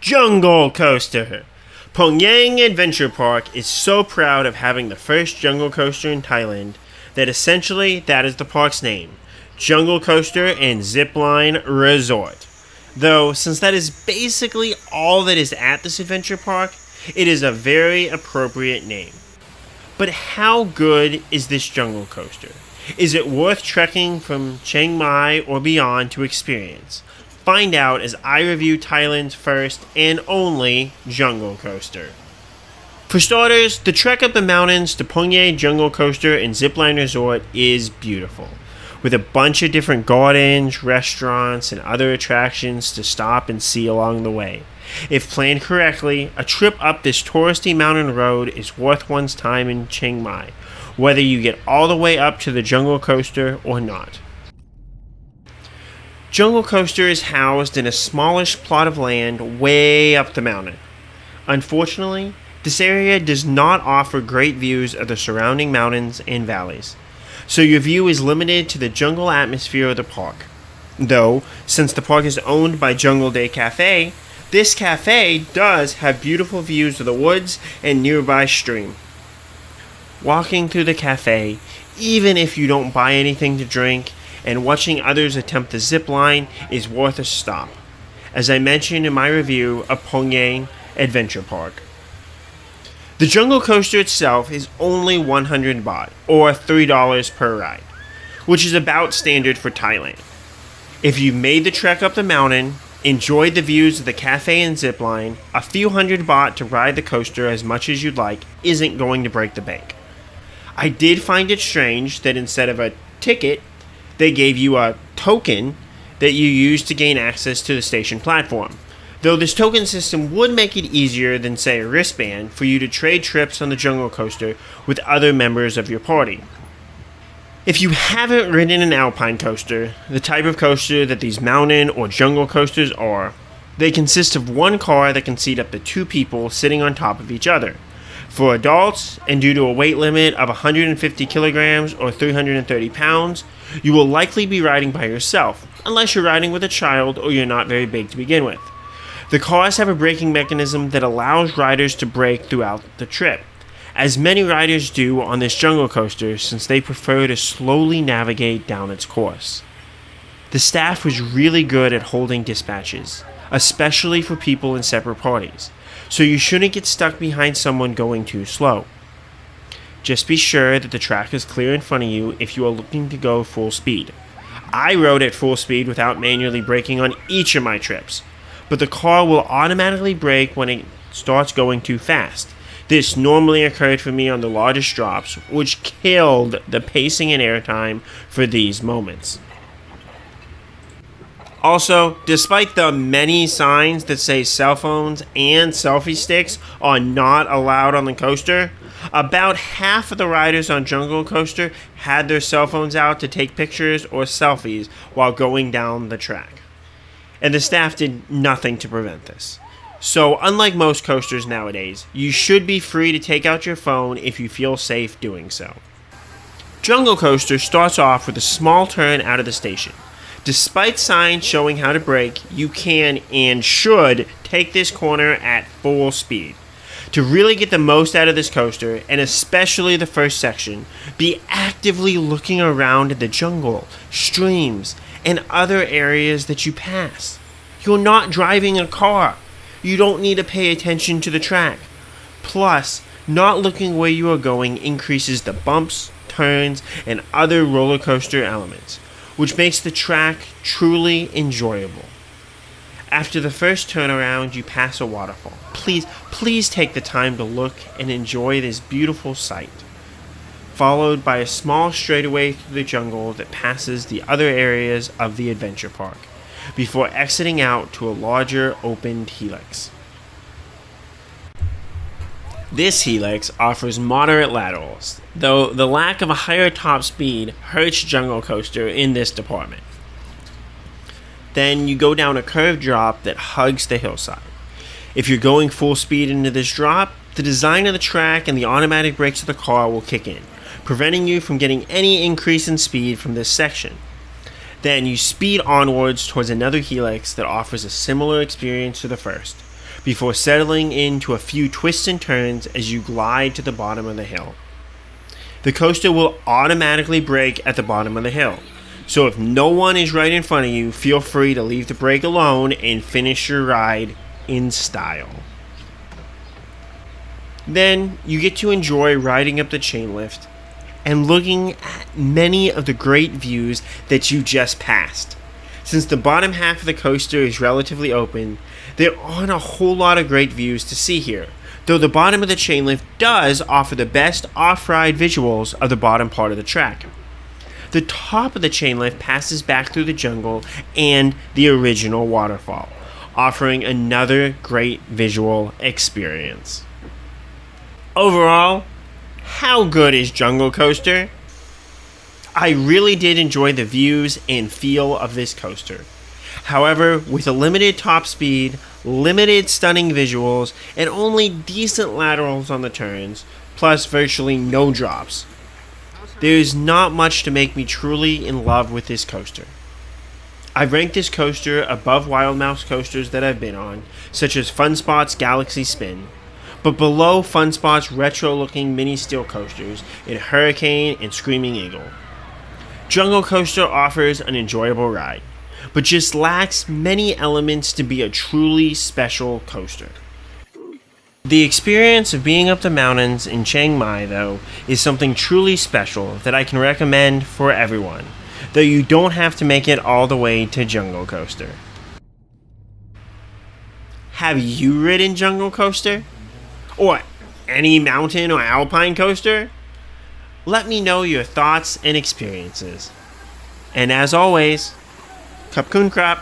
Jungle Coaster! Pongyang Adventure Park is so proud of having the first jungle coaster in Thailand that essentially that is the park's name, Jungle Coaster and Zipline Resort. Though, since that is basically all that is at this adventure park, it is a very appropriate name. But how good is this jungle coaster? Is it worth trekking from Chiang Mai or beyond to experience? Find out as I review Thailand's first and only jungle coaster. For starters, the trek up the mountains to Pongyang Jungle Coaster and Zipline Resort is beautiful, with a bunch of different gardens, restaurants, and other attractions to stop and see along the way. If planned correctly, a trip up this touristy mountain road is worth one's time in Chiang Mai, whether you get all the way up to the jungle coaster or not. Jungle Coaster is housed in a smallish plot of land way up the mountain. Unfortunately, this area does not offer great views of the surrounding mountains and valleys, so your view is limited to the jungle atmosphere of the park. Though, since the park is owned by Jungle Day Cafe, this cafe does have beautiful views of the woods and nearby stream. Walking through the cafe, even if you don't buy anything to drink, and watching others attempt the zip line is worth a stop, as I mentioned in my review of Pongyang Adventure Park. The jungle coaster itself is only 100 baht, or $3 per ride, which is about standard for Thailand. If you've made the trek up the mountain, enjoyed the views of the cafe and zip line, a few hundred baht to ride the coaster as much as you'd like isn't going to break the bank. I did find it strange that instead of a ticket, they gave you a token that you use to gain access to the station platform, though this token system would make it easier than, say, a wristband for you to trade trips on the jungle coaster with other members of your party. If you haven't ridden an Alpine coaster, the type of coaster that these mountain or jungle coasters are, they consist of one car that can seat up to two people sitting on top of each other. For adults, and due to a weight limit of 150 kilograms or 330 pounds, you will likely be riding by yourself, unless you're riding with a child or you're not very big to begin with. The cars have a braking mechanism that allows riders to brake throughout the trip, as many riders do on this jungle coaster since they prefer to slowly navigate down its course. The staff was really good at holding dispatches, especially for people in separate parties, so you shouldn't get stuck behind someone going too slow. Just be sure that the track is clear in front of you if you are looking to go full speed. I rode at full speed without manually braking on each of my trips, but the car will automatically brake when it starts going too fast. This normally occurred for me on the largest drops, which killed the pacing and airtime for these moments. Also, despite the many signs that say cell phones and selfie sticks are not allowed on the coaster, about half of the riders on Jungle Coaster had their cell phones out to take pictures or selfies while going down the track. And the staff did nothing to prevent this. So, unlike most coasters nowadays, you should be free to take out your phone if you feel safe doing so. Jungle Coaster starts off with a small turn out of the station. Despite signs showing how to brake, you can and should take this corner at full speed. To really get the most out of this coaster, and especially the first section, be actively looking around at the jungle, streams, and other areas that you pass. You're not driving a car. You don't need to pay attention to the track. Plus, not looking where you are going increases the bumps, turns, and other roller coaster elements, which makes the track truly enjoyable. After the first turnaround, you pass a waterfall. Please take the time to look and enjoy this beautiful sight. Followed by a small straightaway through the jungle that passes the other areas of the adventure park, before exiting out to a larger opened helix. This helix offers moderate laterals, though the lack of a higher top speed hurts Jungle Coaster in this department. Then you go down a curved drop that hugs the hillside. If you're going full speed into this drop, the design of the track and the automatic brakes of the car will kick in, preventing you from getting any increase in speed from this section. Then you speed onwards towards another helix that offers a similar experience to the first, before settling into a few twists and turns as you glide to the bottom of the hill. The coaster will automatically brake at the bottom of the hill, so if no one is right in front of you, feel free to leave the brake alone and finish your ride in style. Then you get to enjoy riding up the chain lift and looking at many of the great views that you just passed. Since the bottom half of the coaster is relatively open, there aren't a whole lot of great views to see here, though the bottom of the chain lift does offer the best off-ride visuals of the bottom part of the track. The top of the chain lift passes back through the jungle and the original waterfall, offering another great visual experience. Overall, how good is Jungle Coaster? I really did enjoy the views and feel of this coaster. However, with a limited top speed, limited stunning visuals, and only decent laterals on the turns, plus virtually no drops, there is not much to make me truly in love with this coaster. I rank this coaster above Wild Mouse coasters that I've been on, such as Fun Spot's Galaxy Spin, but below Fun Spot's retro-looking mini steel coasters in Hurricane and Screaming Eagle. Jungle Coaster offers an enjoyable ride, but just lacks many elements to be a truly special coaster. The experience of being up the mountains in Chiang Mai, though, is something truly special that I can recommend for everyone, though you don't have to make it all the way to Jungle Coaster. Have you ridden Jungle Coaster? Or any mountain or alpine coaster? Let me know your thoughts and experiences. And as always, Kapkun Krap!